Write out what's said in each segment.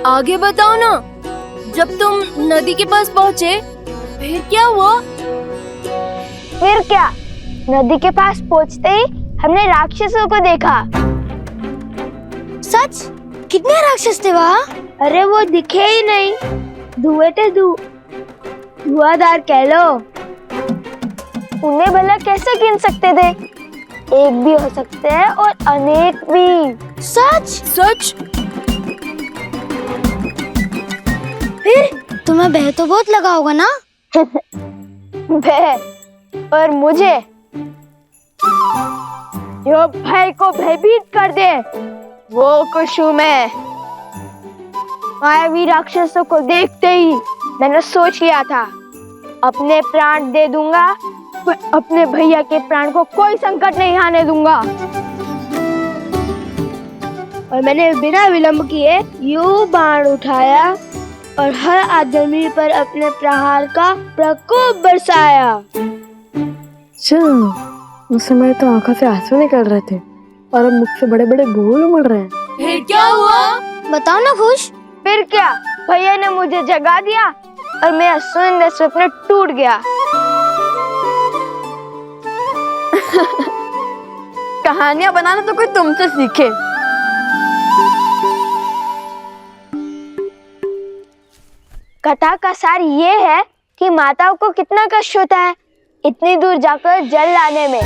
आगे बताओ ना। जब तुम नदी के पास पहुँचे फिर क्या हुआ? फिर क्या, नदी के पास पहुँचते ही हमने राक्षसों को देखा। सच? कितने राक्षस थे वहाँ? अरे वो दिखे ही नहीं, धुएं थे, धुआंधार कह लो। उन्हें भला कैसे गिन सकते थे? एक भी हो सकते हैं और अनेक भी। सच? सच? फिर तुम्हें भय तो बहुत लगा होगा ना? भय? और मुझे जो भय को भयभीत कर दे वो कुछ हूँ मैं। मायावी राक्षसों को देखते ही मैंने सोच लिया था अपने प्राण दे दूंगा, पर अपने भैया के प्राण को कोई संकट नहीं आने दूंगा। और मैंने बिना विलंब किए यूं बाण उठाया और हर आदमी पर अपने प्रहार का प्रकोप बरसाया। अच्छा, उस समय तो आंखों से आंसू निकल रहे थे और अब मुख से बड़े बड़े बोल उमड़ रहे हैं। फिर क्या हुआ? बताओ ना खुश। फिर क्या, भैया ने मुझे जगा दिया और मेरा सुंदर सपना टूट गया। कहानियां बनाना तो कोई तुमसे सीखे। कथा का सार ये है कि माताओं को कितना कष्ट होता है इतनी दूर जाकर जल लाने में।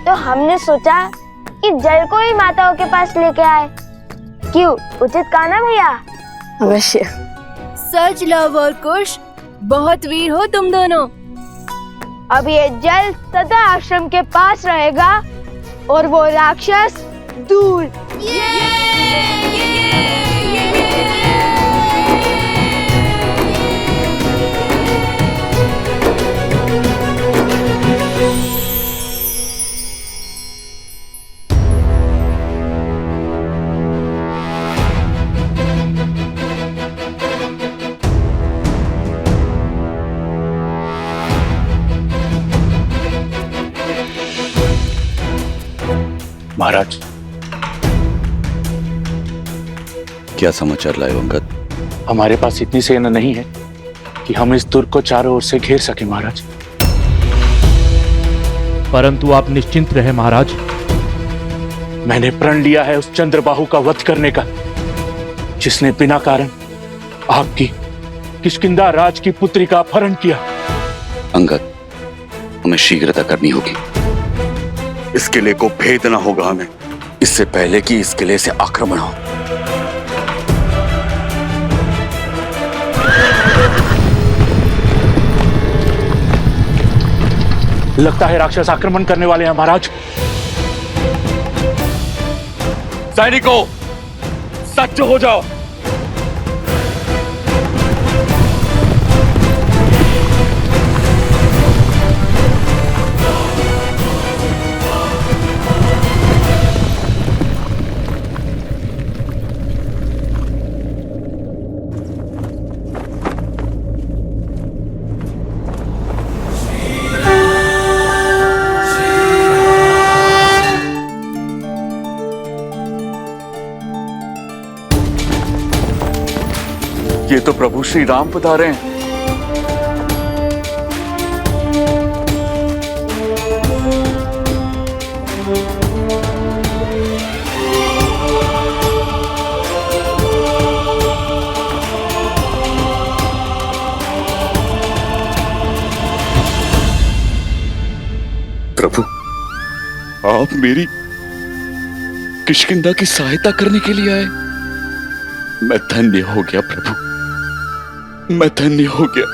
तो हमने सोचा कि जल को ही माताओं के पास लेके आए। क्यों, उचित कहा ना भैया? अवश्य। सच लव और कुश, बहुत वीर हो तुम दोनों। अब ये जल सदा आश्रम के पास रहेगा और वो राक्षस दूर। महाराज, क्या समाचार लाए अंगद? हमारे पास इतनी सेना नहीं है कि हम इस दुर्ग को चारों ओर से घेर सके महाराज। परंतु आप निश्चिंत रहे महाराज। मैंने प्रण लिया है उस चंद्रबाहु का वध करने का, जिसने बिना कारण आपकी किष्किंधा राज की पुत्री का अपहरण किया। अंगद, हमें शीघ्रता करनी होगी। इस किले को भेदना होगा हमें, इससे पहले कि इस किले से आक्रमण हो। लगता है राक्षस आक्रमण करने वाले हैं महाराज। सैनिकों, सज्ज हो जाओ। ये तो प्रभु श्री राम पधारे हैं। प्रभु, आप मेरी किष्किंधा की सहायता करने के लिए आए। मैं धन्य हो गया प्रभु, मैं धन्य हो गया।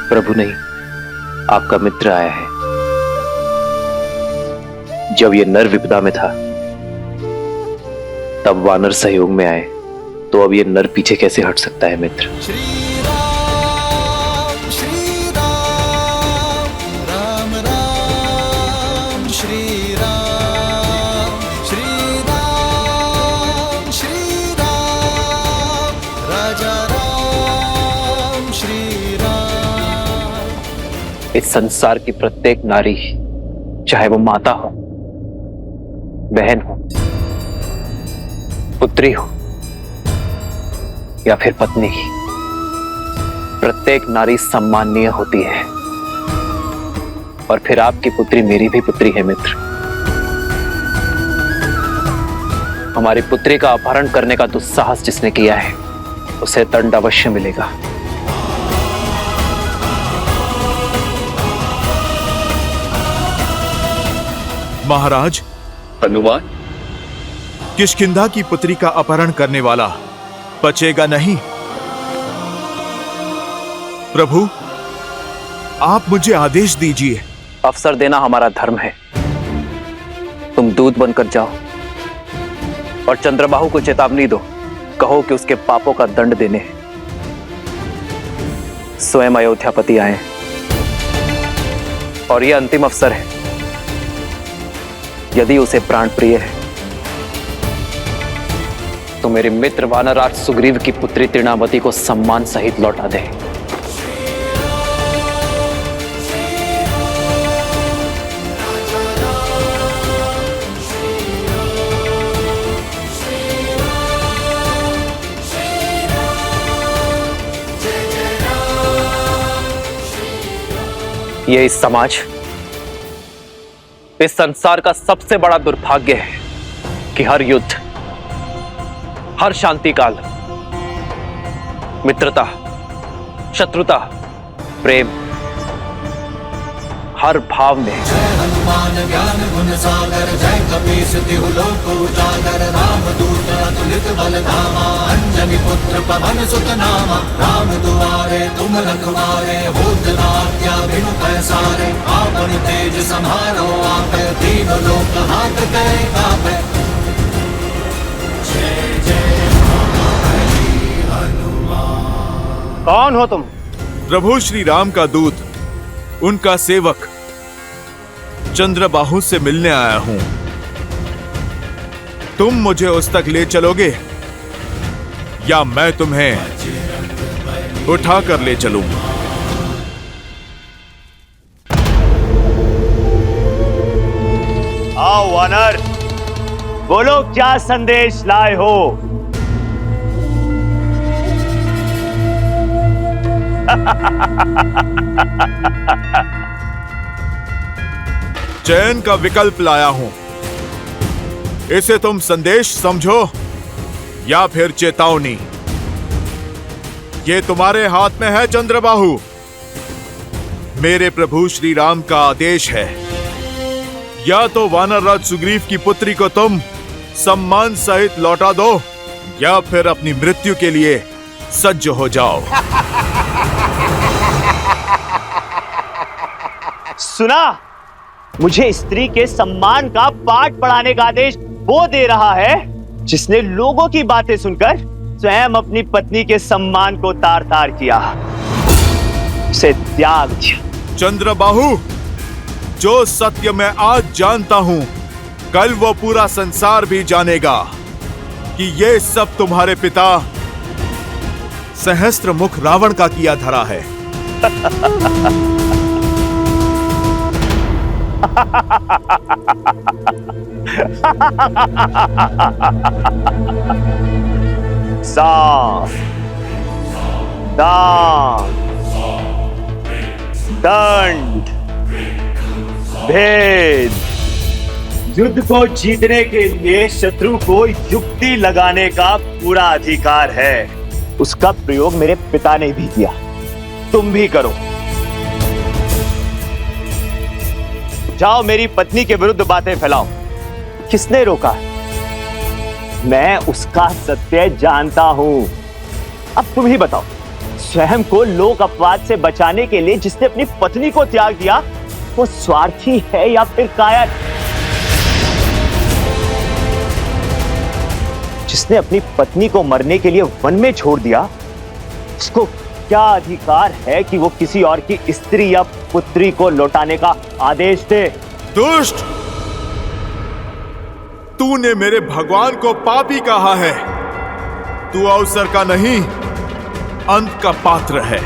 प्रभु नहीं, आपका मित्र आया है। जब ये नर विपदा में था तब वानर सहयोग में आए, तो अब ये नर पीछे कैसे हट सकता है मित्र? इस संसार की प्रत्येक नारी, चाहे वो माता हो बहन हो, पुत्री हो या फिर पत्नी, प्रत्येक नारी सम्माननीय होती है। और फिर आपकी पुत्री मेरी भी पुत्री है मित्र। हमारी पुत्री का अपहरण करने का दुस्साहस जिसने किया है उसे दंड अवश्य मिलेगा। महाराज, हनुमान, किष्किंधा की पुत्री का अपहरण करने वाला बचेगा नहीं। प्रभु, आप मुझे आदेश दीजिए। अवसर देना हमारा धर्म है। तुम दूत बनकर जाओ और चंद्रबाहु को चेतावनी दो। कहो कि उसके पापों का दंड देने स्वयं अयोध्यापति आए और यह अंतिम अवसर है। यदि उसे प्राण प्रिय है तो मेरे मित्र वानरराज सुग्रीव की पुत्री तृणावती को सम्मान सहित लौटा दे। ये इस समाज, इस संसार का सबसे बड़ा दुर्भाग्य है कि हर युद्ध, हर शांति काल, मित्रता, शत्रुता, प्रेम, हर भाव में हनुमान ज्ञान गुण सागर, जय कपीस तिहु लोक उजागर, रामदूत अतुलित बल धामा, अंजनी पुत्र पवन सुत नामा, राम दुआरे तुम रखवारे, होत न आज्ञा बिनु पैसारे, आपन तेज समारो आपे, तीन लोक हाथ करै कापे। जय जय हनुमान। कौन हो तुम? प्रभु श्री राम का दूत, उनका सेवक चंद्रबाहु से मिलने आया हूं। तुम मुझे उस तक ले चलोगे या मैं तुम्हें उठाकर ले चलूं? आओ वानर, बोलो क्या संदेश लाए हो? चयन का विकल्प लाया हूं। इसे तुम संदेश समझो या फिर चेतावनी। ये तुम्हारे हाथ में है चंद्रबाहु। मेरे प्रभु श्री राम का आदेश है, या तो वानरराज सुग्रीव की पुत्री को तुम सम्मान सहित लौटा दो या फिर अपनी मृत्यु के लिए सज्ज हो जाओ। सुना, मुझे स्त्री के सम्मान का पाठ पढ़ाने का आदेश वो दे रहा है जिसने लोगों की बातें सुनकर स्वयं अपनी पत्नी के सम्मान को तार तार किया, उसे त्याग दिया। चंद्रबाहु, जो सत्य मैं आज जानता हूं, कल वो पूरा संसार भी जानेगा कि ये सब तुम्हारे पिता सहस्त्रमुख रावण का किया धरा है। साफ, दान, दंड, भेद। युद्ध को जीतने के लिए शत्रु को युक्ति लगाने का पूरा अधिकार है। उसका प्रयोग मेरे पिता ने भी किया, तुम भी करो। जाओ, मेरी पत्नी के विरुद्ध बातें फैलाओ। किसने रोका? मैं उसका सत्य जानता हूं। अब तुम ही बताओ, स्वयं को लोक अपवाद से बचाने के लिए जिसने अपनी पत्नी को त्याग दिया, वो स्वार्थी है या फिर कायर? जिसने अपनी पत्नी को मरने के लिए वन में छोड़ दिया, उसको क्या अधिकार है कि वो किसी और की स्त्री या पुत्री को लौटाने का आदेश दे? दुष्ट, तूने मेरे भगवान को पापी कहा है। तू अवसर का नहीं, अंत का पात्र है।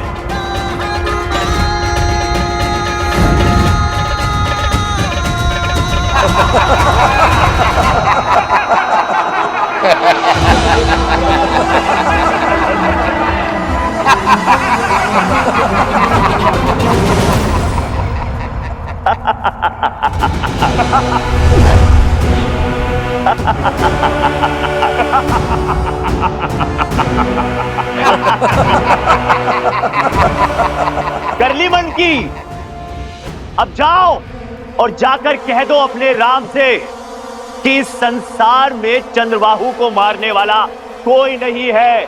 कर ली मन की। अब जाओ और जाकर कह दो अपने राम से कि इस संसार में चंद्रबाहु को मारने वाला कोई नहीं है,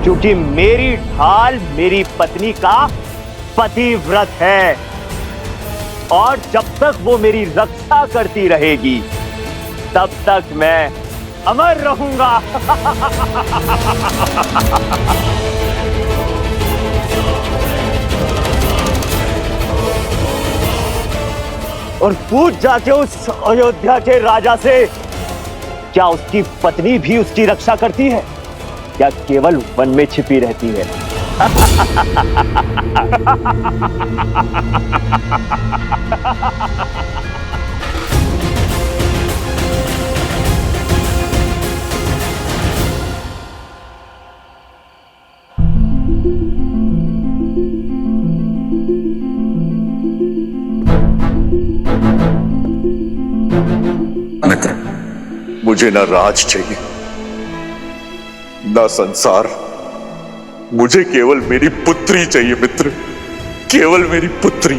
क्योंकि मेरी ढाल मेरी पत्नी का पतिव्रत है, और जब तक वो मेरी रक्षा करती रहेगी तब तक मैं अमर रहूंगा। और पूछ जाके उस अयोध्या के राजा से, क्या उसकी पत्नी भी उसकी रक्षा करती है या केवल वन में छिपी रहती है? मित्र, मुझे ना राज चाहिए ना संसार, मुझे केवल मेरी पुत्री चाहिए मित्र, केवल मेरी पुत्री।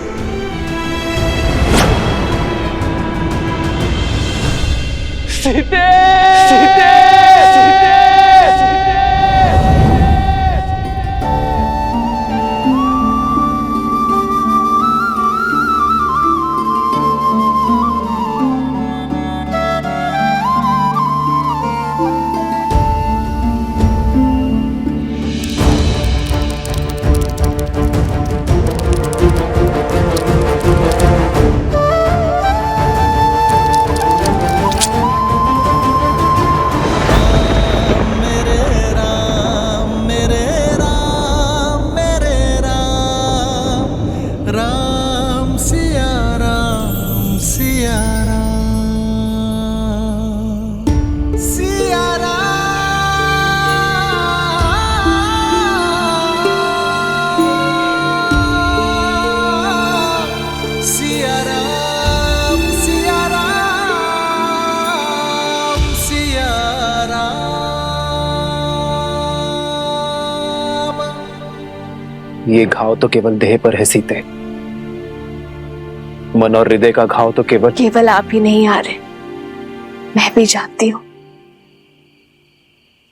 सीते! सीते! सीते! ये घाव तो केवल देह पर है सीते, मन और हृदय का घाव तो केवल आप ही नहीं आ रहे, मैं भी जानती हूँ।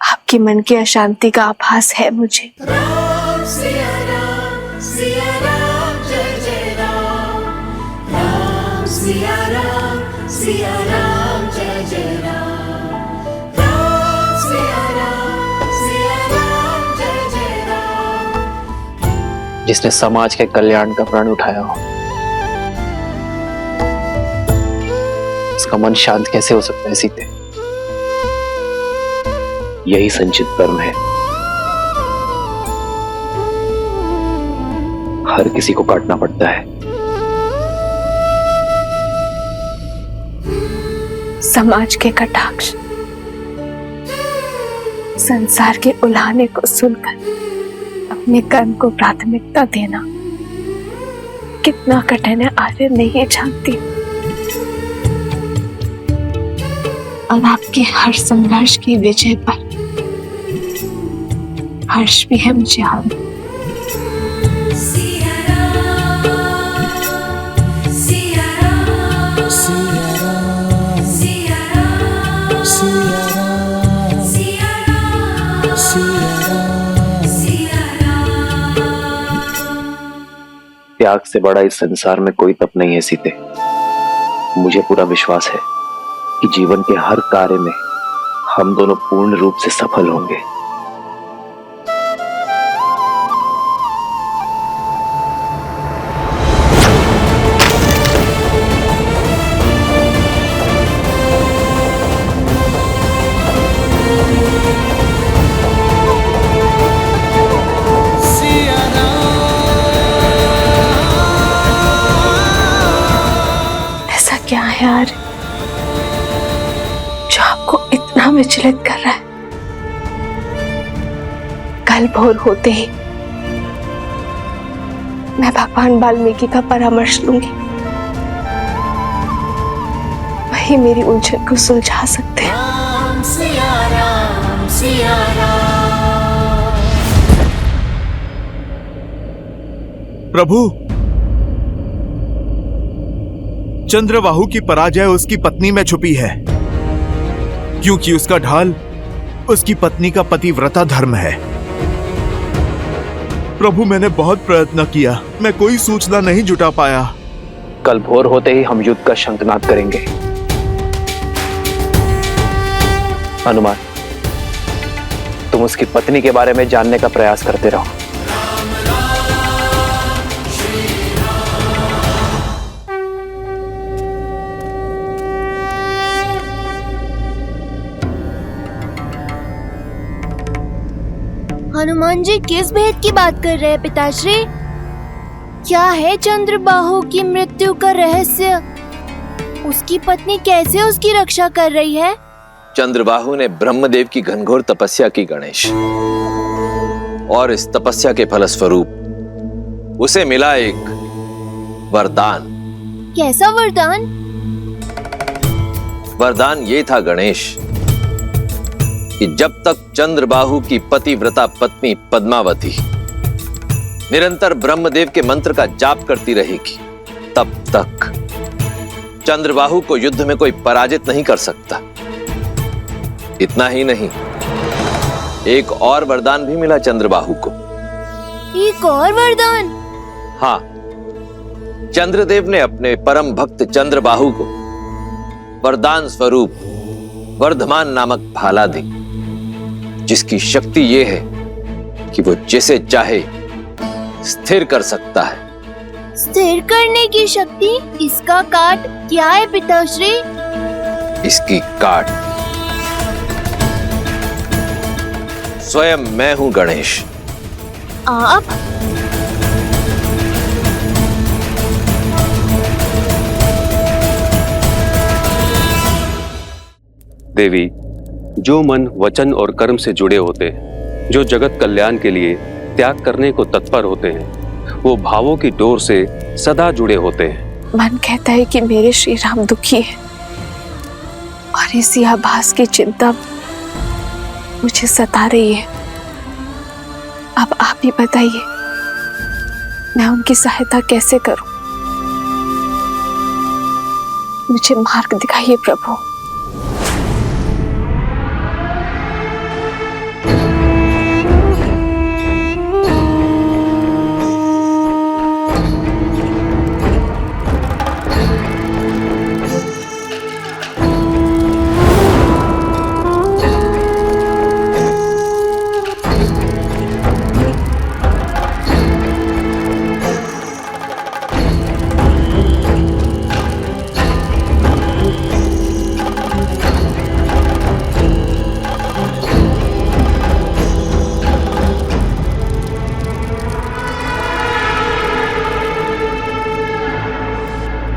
आपके मन की अशांति का आभास है मुझे। राम सिया राम जय जय राम, राम सिया राम जय जय राम, राम सिया राम जय जय राम। जिसने समाज के कल्याण का प्रण उठाया हो, उसका मन शांत कैसे हो सकता है सीते? यही संचित कर्म है, हर किसी को काटना पड़ता है। समाज के कटाक्ष, संसार के उलाहने को सुनकर अपने कर्म को प्राथमिकता देना कितना कठिन है आर्य नहीं जानती। और आपके हर संघर्ष की विजय पर हर्ष भी है मुझे। आप त्याग से बड़ा इस संसार में कोई तप नहीं है सीते। मुझे पूरा विश्वास है कि जीवन के हर कार्य में हम दोनों पूर्ण रूप से सफल होंगे। ऐसा क्या है यार जो आपको इतना विचलित कर रहा है? कल भोर होते ही मैं भगवान वाल्मीकि का परामर्श लूंगी। ही मेरी उलझन को सुलझा सकते हैं। राम सिया राम सिया राम। प्रभु, चंद्रबाहु की पराजय उसकी पत्नी में छुपी है, क्योंकि उसका ढाल उसकी पत्नी का पतिव्रता धर्म है। प्रभु, मैंने बहुत प्रयत्न किया, मैं कोई सूचना नहीं जुटा पाया। कल भोर होते ही हम युद्ध का शंखनाद करेंगे। हनुमान, तुम उसकी पत्नी के बारे में जानने का प्रयास करते रहो। हनुमान जी किस भेद की बात कर रहे हैं पिताश्री? क्या है चंद्रबाहु की मृत्यु का रहस्य? उसकी पत्नी कैसे उसकी रक्षा कर रही है? चंद्रबाहु ने ब्रह्मदेव की घनघोर तपस्या की गणेश, और इस तपस्या के फलस्वरूप उसे मिला एक वरदान। कैसा वरदान? वरदान ये था गणेश कि जब तक चंद्रबाहु की पतिव्रता पत्नी पद्मावती निरंतर ब्रह्मदेव के मंत्र का जाप करती रहेगी, तब तक चंद्रबाहु को युद्ध में कोई पराजित नहीं कर सकता। इतना ही नहीं, एक और वरदान भी मिला चंद्रबाहु को। एक और वरदान? हाँ, चंद्रदेव ने अपने परम भक्त चंद्रबाहु को वरदान स्वरूप वर्धमान नामक भाला दी, जिसकी शक्ति यह है कि वो जिसे चाहे स्थिर कर सकता है। स्थिर करने की शक्ति? इसका काट क्या है पिताश्री? इसकी काट स्वयं मैं हूं गणेश। आप? देवी, जो मन वचन और कर्म से जुड़े होते हैं, जो जगत कल्याण के लिए त्याग करने को तत्पर होते हैं, वो भावों की डोर से सदा जुड़े होते हैं। मन कहता है कि मेरे श्री राम दुखी है, और इसी आभास की चिंता मुझे सता रही है। अब आप ही बताइए, मैं उनकी सहायता कैसे करूं? मुझे मार्ग दिखाइए प्रभु।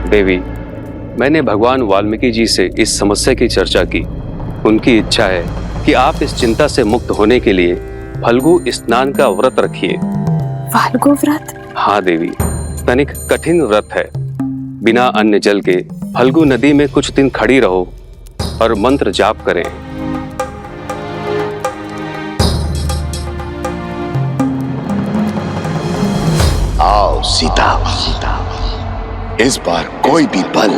देवी, मैंने भगवान वाल्मीकि जी से इस समस्या की चर्चा की। उनकी इच्छा है कि आप इस चिंता से मुक्त होने के लिए फल्गु स्नान का व्रत रखिए। फाल्गु व्रत? हाँ देवी, तनिक कठिन व्रत है। बिना अन्न जल के फल्गु नदी में कुछ दिन खड़ी रहो और मंत्र जाप करें। आओ सीता, इस बार कोई भी बल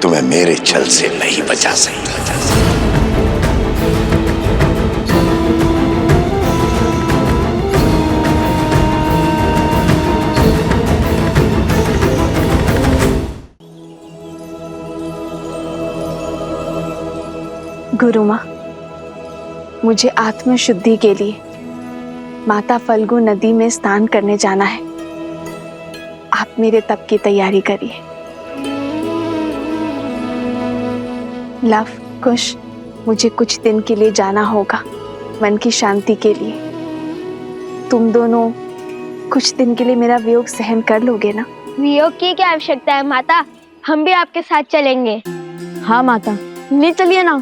तुम्हें मेरे छल से नहीं बचा सकता। गुरु माँ, मुझे आत्म शुद्धि के लिए माता फल्गु नदी में स्नान करने जाना है। आप मेरे तप की तैयारी करिए। लव, कुश, मुझे कुछ दिन के लिए जाना होगा, मन की शांति के लिए। तुम दोनों कुछ दिन के लिए मेरा वियोग सहन कर लोगे ना? वियोग की क्या आवश्यकता है माता, हम भी आपके साथ चलेंगे। हाँ माता, ले चलिए ना।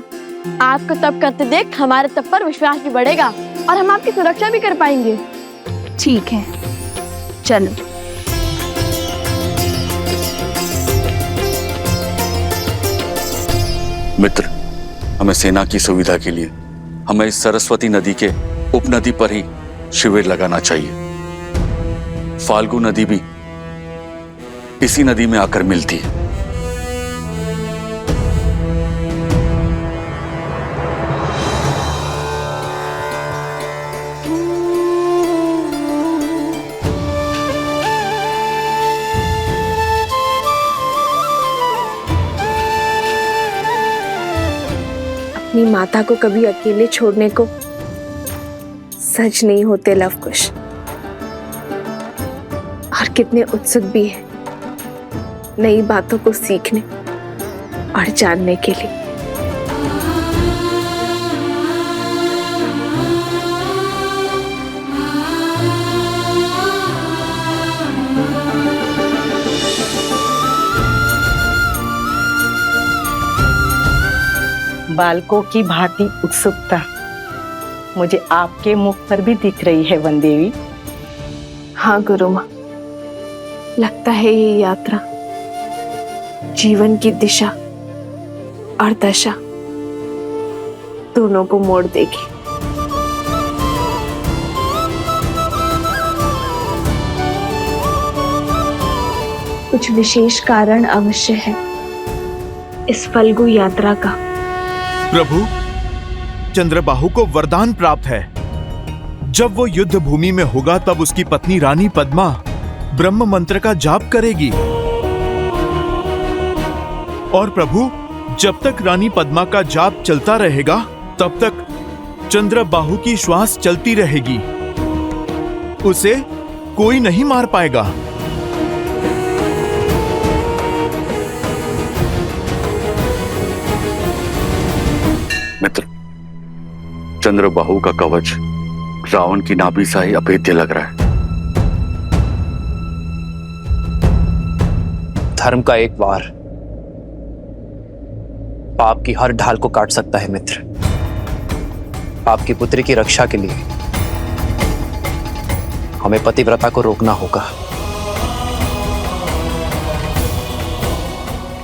आपको तप करते देख हमारे तप पर विश्वास भी बढ़ेगा और हम आपकी सुरक्षा भी कर पाएंगे। ठीक है, चलो। मित्र, हमें सेना की सुविधा के लिए हमें इस सरस्वती नदी के उपनदी पर ही शिविर लगाना चाहिए। फाल्गु नदी भी इसी नदी में आकर मिलती है। अपनी माता को कभी अकेले छोड़ने को सच नहीं होते लवकुश, और कितने उत्सुक भी है नई बातों को सीखने और जानने के लिए। बालकों की भांति उत्सुकता मुझे आपके मुख पर भी दिख रही है वन देवी। हाँ गुरु माँ, लगता है ये यात्रा जीवन की दिशा और दशा दोनों को मोड़ देगी। कुछ विशेष कारण अवश्य है इस फल्गु यात्रा का। प्रभु, चंद्रबाहु को वरदान प्राप्त है। जब वो युद्ध भूमि में होगा तब उसकी पत्नी रानी पद्मा ब्रह्म मंत्र का जाप करेगी। और प्रभु, जब तक रानी पद्मा का जाप चलता रहेगा तब तक चंद्रबाहु की श्वास चलती रहेगी। उसे कोई नहीं मार पाएगा। मित्र, चंद्रबाहु का कवच रावण की नाभि सा ही अभेद्य लग रहा है। धर्म का एक वार पाप की हर ढाल को काट सकता है मित्र। आपकी पुत्री की रक्षा के लिए हमें पतिव्रता को रोकना होगा।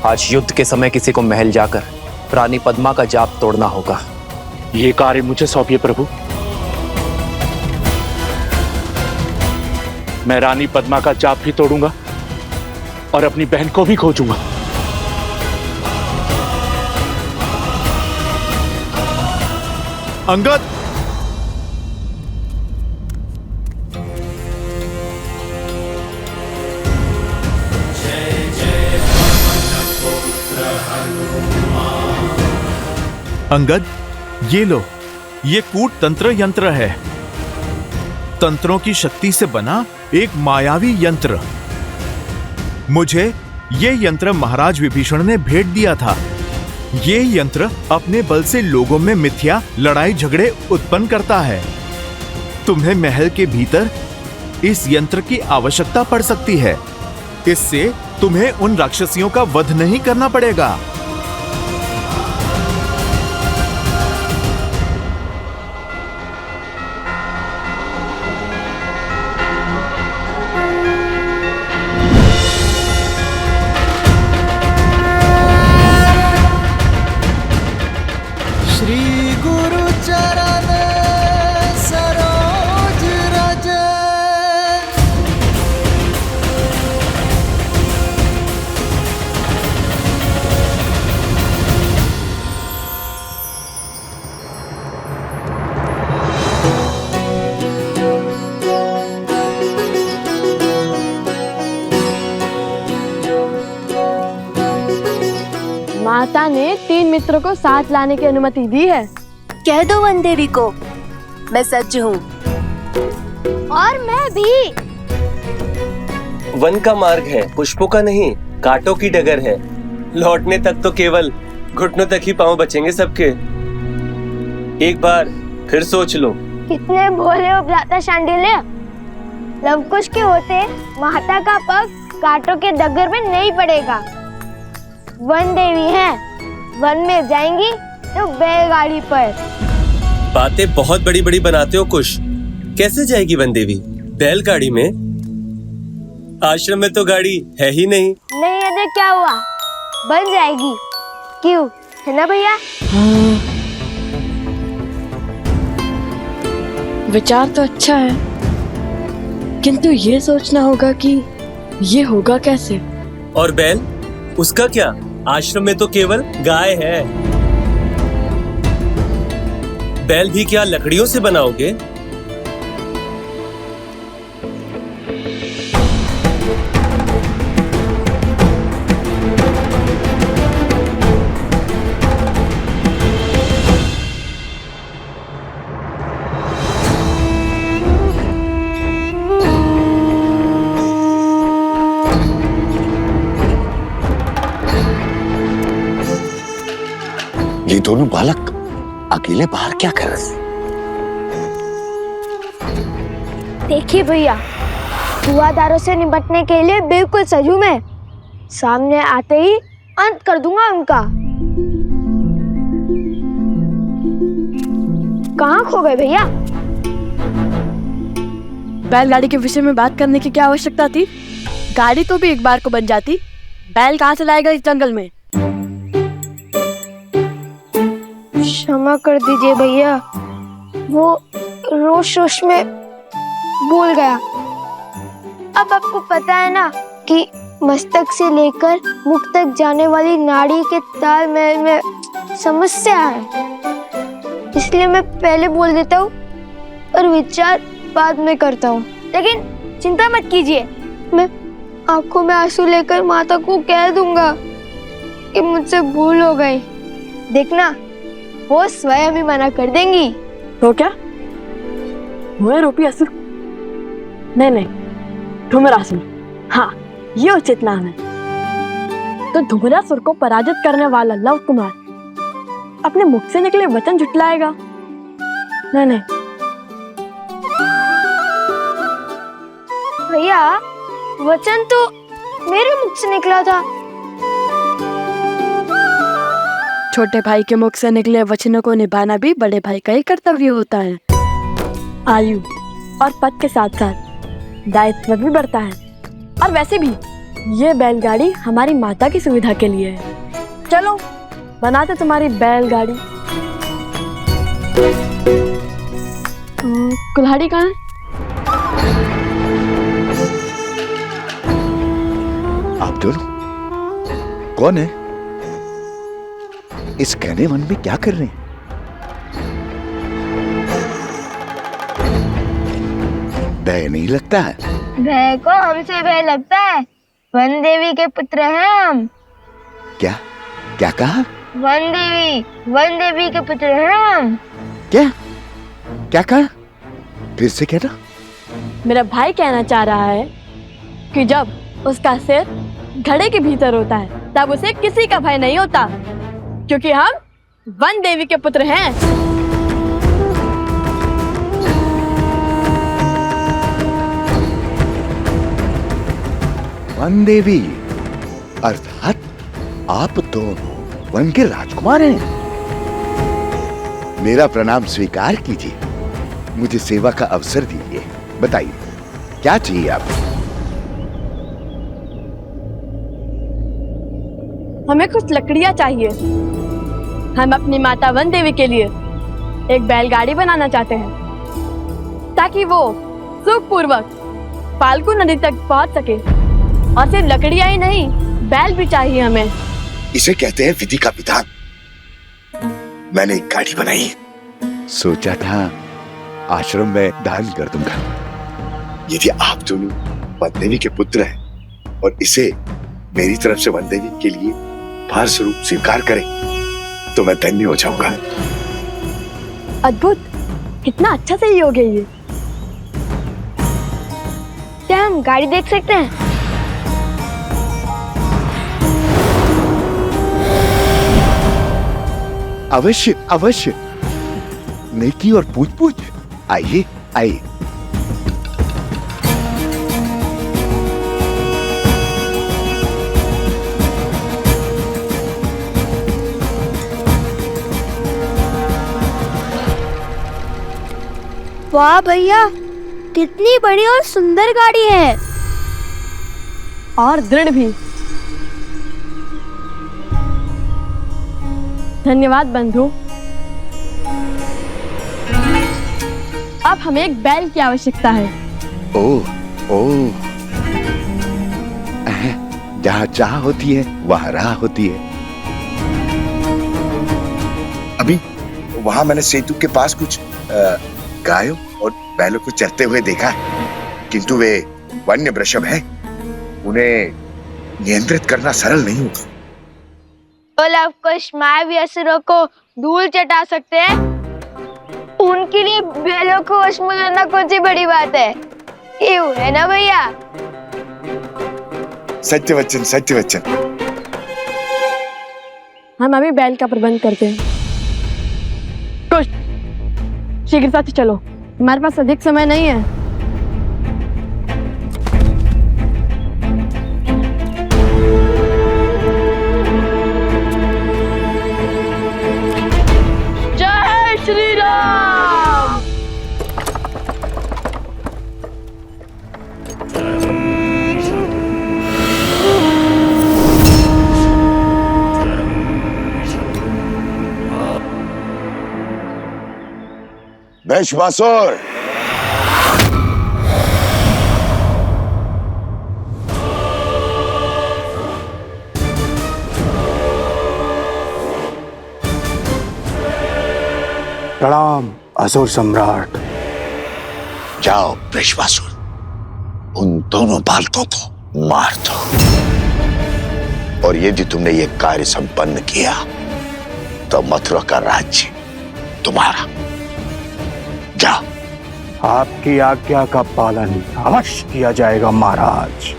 आज युद्ध के समय किसी को महल जाकर रानी पद्मा का जाप तोड़ना होगा। ये कार्य मुझे सौंपिए प्रभु। मैं रानी पद्मा का जाप भी तोड़ूंगा और अपनी बहन को भी खोजूंगा। अंगद, अंगद, ये लो, ये कूट तंत्र यंत्र है। तंत्रों की शक्ति से बना एक मायावी यंत्र। मुझे ये यंत्र महाराज विभीषण ने भेंट दिया था। ये यंत्र अपने बल से लोगों में मिथ्या लड़ाई झगड़े उत्पन्न करता है। तुम्हें महल के भीतर इस यंत्र की आवश्यकता पड़ सकती है। इससे तुम्हें उन राक्षसियों का वध नहीं करना पड़ेगा। माता ने 3 मित्रों को साथ लाने की अनुमति दी है। कह दो वन देवी को मैं सज्ज हूँ। और मैं भी। वन का मार्ग है, पुष्पों का नहीं, कांटों की डगर है। लौटने तक तो केवल घुटनों तक ही पांव बचेंगे सबके। एक बार फिर सोच लो। कितने भोले हो भ्राता शांडिल्य। लवकुश के होते माता का पग कांटों के डगर में नहीं पड़ेगा। वन देवी है, वन में जाएंगी तो बैलगाड़ी पर। बातें बहुत बड़ी बड़ी बनाते हो कुश। कैसे जाएगी वन देवी बैलगाड़ी में? आश्रम में तो गाड़ी है ही नहीं। नहीं है तो क्या हुआ, बन जाएगी। क्यों, है ना भैया? हाँ, विचार तो अच्छा है, किंतु ये सोचना होगा कि ये होगा कैसे। और बैल, उसका क्या? आश्रम में तो केवल गाय है। बैल भी क्या लकड़ियों से बनाओगे? ये दोनों बालक अकेले बाहर क्या कर रहे हैं? देखिए भैया, हुआदारों से निपटने के लिए बिल्कुल सजू में। सामने आते ही अंत कर दूंगा उनका। कहाँ खो गए भैया? बैलगाड़ी के विषय में बात करने की क्या आवश्यकता थी? गाड़ी तो भी एक बार को बन जाती। बैल कहाँ से लाएगा इस जंगल में? क्षमा कर दीजिए भैया, वो रोश में भूल गया। अब आपको पता है ना कि मस्तक से लेकर मुख तक जाने वाली नाड़ी के तालमेल में समस्या है, इसलिए मैं पहले बोल देता हूँ और विचार बाद में करता हूँ। लेकिन चिंता मत कीजिए, मैं आंखों में आंसू लेकर माता को कह दूंगा कि मुझसे भूल हो गई। देखना, वो स्वयं ही मना कर देंगी। तो क्या वो रूपी असुर? नहीं, धूम्रासुर। हाँ, ये उचित नाम है। तो धूम्रासुर को पराजित करने वाला लव कुमार अपने मुख से निकले वचन झुटलाएगा? नहीं। भैया, वचन तो मेरे मुख से निकला था। छोटे भाई के मुख से निकले वचनों को निभाना भी बड़े भाई का ही कर्तव्य होता है। आयु और पद के साथ साथ दायित्व भी बढ़ता है। और वैसे भी ये बैलगाड़ी हमारी माता की सुविधा के लिए है। चलो बनाते तुम्हारी बैलगाड़ी। कुल्हाड़ी कहाँ है? आप दोनों कौन है? इस घने वन में क्या कर रहे हैं? भय नहीं लगता है? भय को हमसे भय लगता है। वन देवी के पुत्र हैं हम। क्या क्या कहा? वन देवी के पुत्र हैं हम। क्या कहा? फिर से कहना। मेरा भाई कहना चाह रहा है कि जब उसका सिर घड़े के भीतर होता है तब उसे किसी का भय नहीं होता, क्योंकि हम वन देवी के पुत्र हैं। वन देवी अर्थात आप दोनों वन के राजकुमार हैं। मेरा प्रणाम स्वीकार कीजिए, मुझे सेवा का अवसर दीजिए। बताइए क्या चाहिए आपको? हमें कुछ लकड़ियां चाहिए। हम अपनी माता वन देवी के लिए एक बैलगाड़ी बनाना चाहते हैं ताकि वो सुखपूर्वक फाल्गु नदी तक पहुंच सके। और सिर्फ लकड़ियां ही नहीं, बैल भी चाहिए हमें। इसे कहते हैं विधि का विधान। मैंने एक गाड़ी बनाई है। सोचा था आश्रम में दान कर दूंगा। यदि आप दोनों वन देवी के पुत्र हैं और इसे मेरी तरफ से वन देवी के लिए भार स्वरूप स्वीकार करें तो मैं धन्य हो जाऊंगा। अद्भुत, कितना अच्छा सहयोग है ये। क्या हम गाड़ी देख सकते हैं? अवश्य अवश्य। नेकी और पूछ पूछ। आइए आइए। वाह भैया, कितनी बड़ी और सुंदर गाड़ी है। और दृढ़ भी। धन्यवाद बंधु। अब हमें एक बैल की आवश्यकता है। ओह जहाँ चाह होती है वहाँ राह होती है। अभी वहाँ मैंने सेतु के पास कुछ गायों और बैलों को चरते हुए देखा है, किंतु वे वन्य वृषभ हैं, उन्हें नियंत्रित करना सरल नहीं होगा। तो लवकुश मायावी असुरों को धूल चटा सकते हैं, उनके लिए बैलों को वश में करना कौन सी बड़ी बात है? क्यों है ना भैया? सत्य वचन, सत्य वचन। हम अभी बैल का प्रबंध करते हैं। कुछ शीघ्रता से चलो, हमारे पास अधिक समय नहीं है। जय श्री राम। वृषभासुर, प्रणाम असुर सम्राट। जाओ वृषभासुर, उन दोनों बालकों को मार दो, और यदि तुमने ये कार्य संपन्न किया तो मथुरा का राज्य तुम्हारा। जाओ। आपकी आज्ञा का पालन अवश्य किया जाएगा महाराज।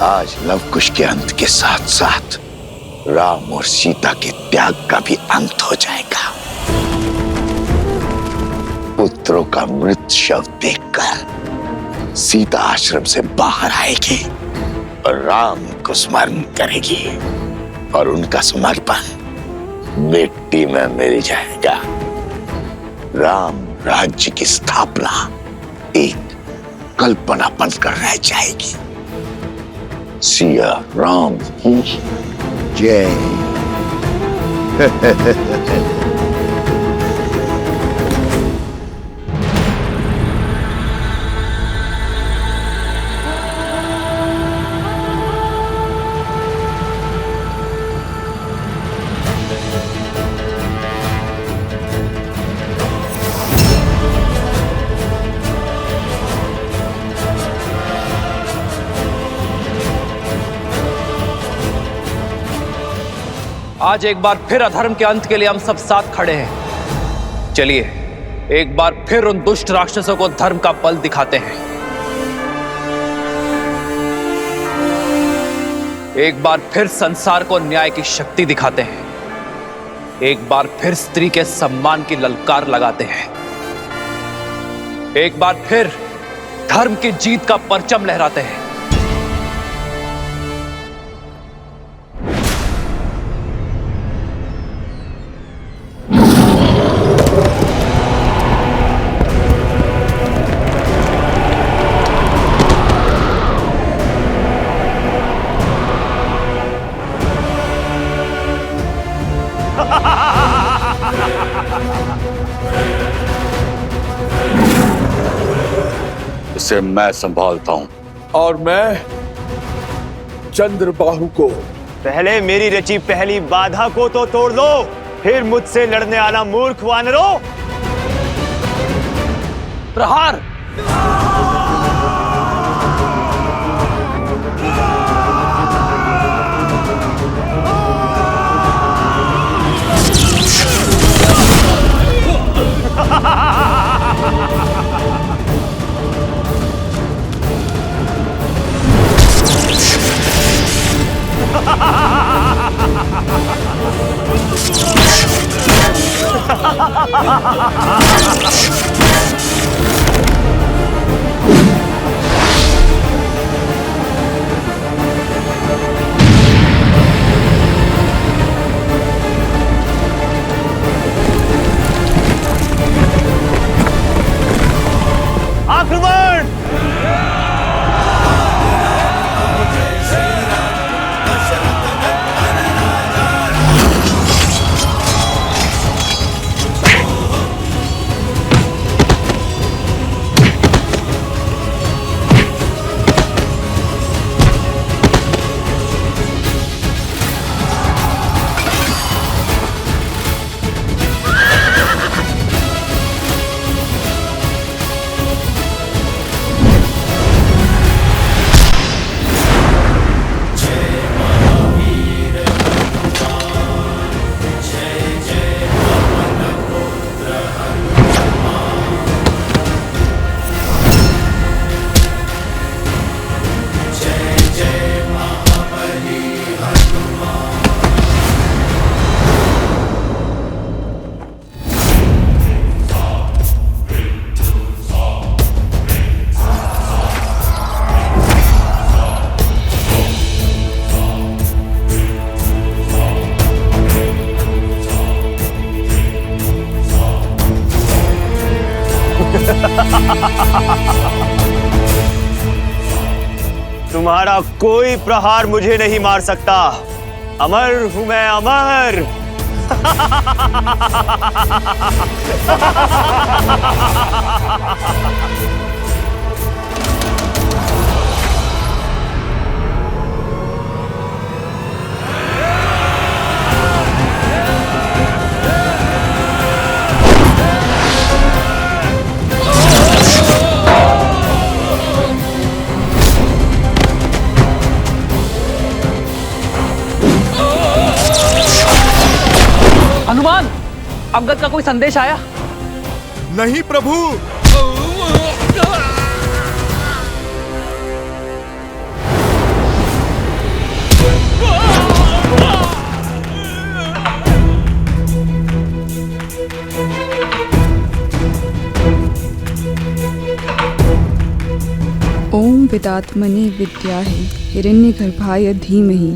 आज लवकुश के अंत के साथ साथ राम और सीता के त्याग का भी अंत हो जाएगा। पुत्रों का मृत शव देखकर सीता आश्रम से बाहर आएगी और राम को स्मरण करेगी, और उनका समर्पण मिट्टी में मिल जाएगा। राम राज्य की स्थापना एक कल्पना बनकर रह जाएगी। सिया राम की जय। आज एक बार फिर अधर्म के अंत के लिए हम सब साथ खड़े हैं। चलिए एक बार फिर उन दुष्ट राक्षसों को धर्म का बल दिखाते हैं। एक बार फिर संसार को न्याय की शक्ति दिखाते हैं। एक बार फिर स्त्री के सम्मान की ललकार लगाते हैं। एक बार फिर धर्म की जीत का परचम लहराते हैं। इसे मैं संभालता हूं। और मैं चंद्रबाहु को। पहले मेरी रची पहली बाधा को तो तोड़ लो, फिर मुझसे लड़ने आना मूर्ख वानरों। प्रहार। तुम्हारा कोई प्रहार मुझे नहीं मार सकता। अमर हूं मैं, अमर। हनुमान, अवगत का कोई संदेश आया? नहीं प्रभु। ओम विदात्मने विद्याहे हिरण्यगर्भाय धीमहि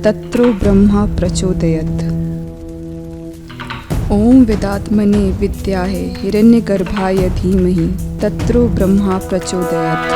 तत्रो ब्रह्मा प्रचोदयत्। ओम विदात्मने विद्याहे हिरण्यगर्भाय धीमहि तत्रो ब्रह्मा प्रचोदयात्।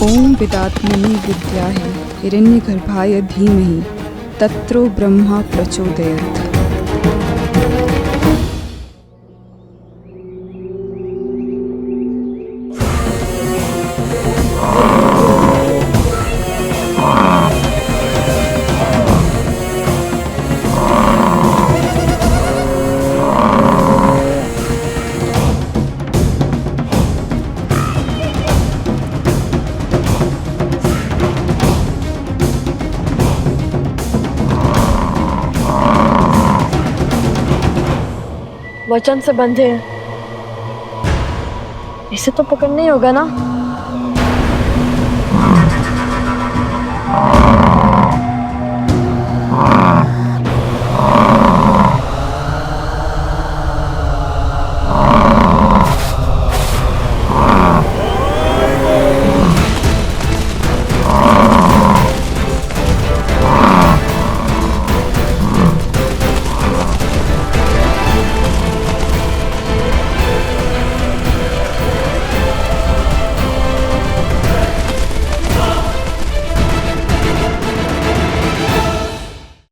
ओम विदात्मने विद्याहे हिरण्यगर्भाय धीमहि तत्रो ब्रह्मा प्रचोदयात्। वचन से बंधे हैं, इसे तो पकड़ना ही होगा ना।